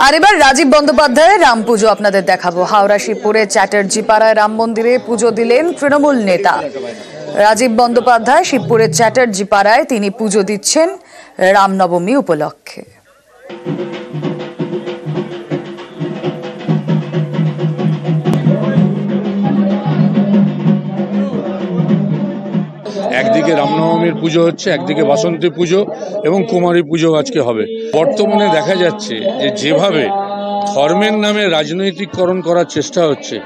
আর এবার রাজীব বন্দ্যোপাধ্যায়ের রাম পুজো আপনাদের দেখাবো। হাওড়া শিবপুরে চ্যাটার্জি পাড়ায় রাম মন্দিরে পুজো দিলেন তৃণমূল নেতা রাজীব বন্দ্যোপাধ্যায়। শিবপুরের চ্যাটার্জি পাড়ায় তিনি পুজো দিচ্ছেন রামনবমী উপলক্ষে। একদিকে রামনবমীর পুজো হচ্ছে, একদিকে বাসন্তী পুজো এবং কুমারী পুজো আজকে হবে। বর্তমানে দেখা যাচ্ছে যে যেভাবে ধর্মের নামে রাজনৈতিককরণ করার চেষ্টা হচ্ছে,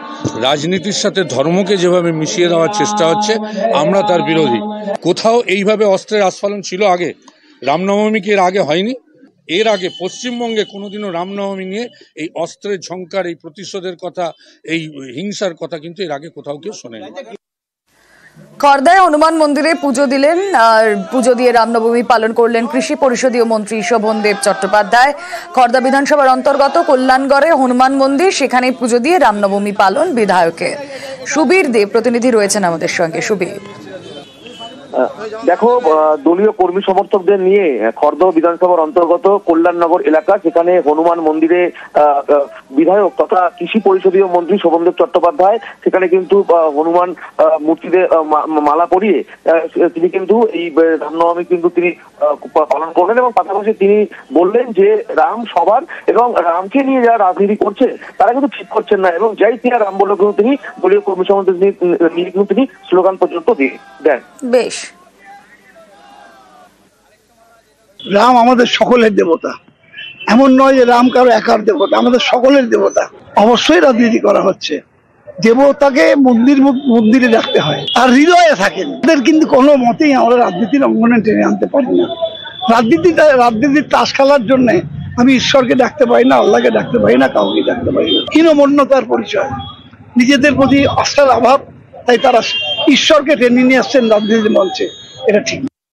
রাজনীতির সাথে ধর্মকে যেভাবে মিশিয়ে দেওয়ার চেষ্টা হচ্ছে, আমরা তার বিরোধী। কোথাও এইভাবে অস্ত্রের আস্ফালন ছিল আগে? রামনবমী কি এর আগে হয়নি? এর আগে পশ্চিমবঙ্গে কোনোদিনও রামনবমী নিয়ে এই অস্ত্রের ঝংকার, এই প্রতিশোধের কথা, এই হিংসার কথা কিন্তু এর আগে কোথাও কেউ শোনেনি। খড়দায় হনুমান মন্দিরে পুজো দিলেন আর পুজো দিয়ে রামনবমী পালন করলেন কৃষি পরিষদীয় মন্ত্রী শোভনদেব চট্টোপাধ্যায়। খড়দা বিধানসভার অন্তর্গত কল্যাণগড়ে হনুমান মন্দির, সেখানে পুজো দিয়ে রামনবমী পালন বিধায়কের। সুবীর দেব প্রতিনিধি রয়েছেন আমাদের সঙ্গে। সুবীর, দেখো, দলীয় কর্মী সমর্থকদের নিয়ে খড়দহ বিধানসভার অন্তর্গত কল্যাণনগর এলাকা, সেখানে হনুমান মন্দিরে বিধায়ক তথা কৃষি পরিষদীয় মন্ত্রী শোভনদেব চট্টোপাধ্যায় সেখানে কিন্তু হনুমান মূর্তিতে মালা পরিয়ে তিনি কিন্তু এই রামনবমী কিন্তু তিনি পালন করলেন এবং পাশাপাশি তিনি বললেন যে রাম সবার এবং রামকে নিয়ে যারা রাজনীতি করছে তারা কিন্তু ঠিক করছেন না, এবং যাই তিনি রাম বলে কিন্তু তিনি দলীয় কর্মী সমর্থক নিয়ে কিন্তু তিনি স্লোগান পর্যন্ত দেন। বেশ, রাম আমাদের সকলের দেবতা, এমন নয় যে রাম কারো একার দেবতা, আমাদের সকলের দেবতা। অবশ্যই রাজনীতি করা হচ্ছে, দেবতাকে মন্দিরে রাখতে হয়, আর হৃদয়ে থাকেন। এদের কিন্তু কোনো মতেই আমরা রাজনীতির অঙ্গনে টেনে আনতে পারি না। রাজনীতির তাস খেলার জন্য আমি ঈশ্বরকে ডাকতে পারি না, আল্লাহকে ডাকতে পারি না, কাউকে ডাকতে পারি না। হীনমন্যতার পরিচয়, নিজেদের প্রতি আস্থার অভাব, তাই তারা ঈশ্বরকে টেনে নিয়ে আসছেন রাজনীতির মঞ্চে। এটা ঠিক।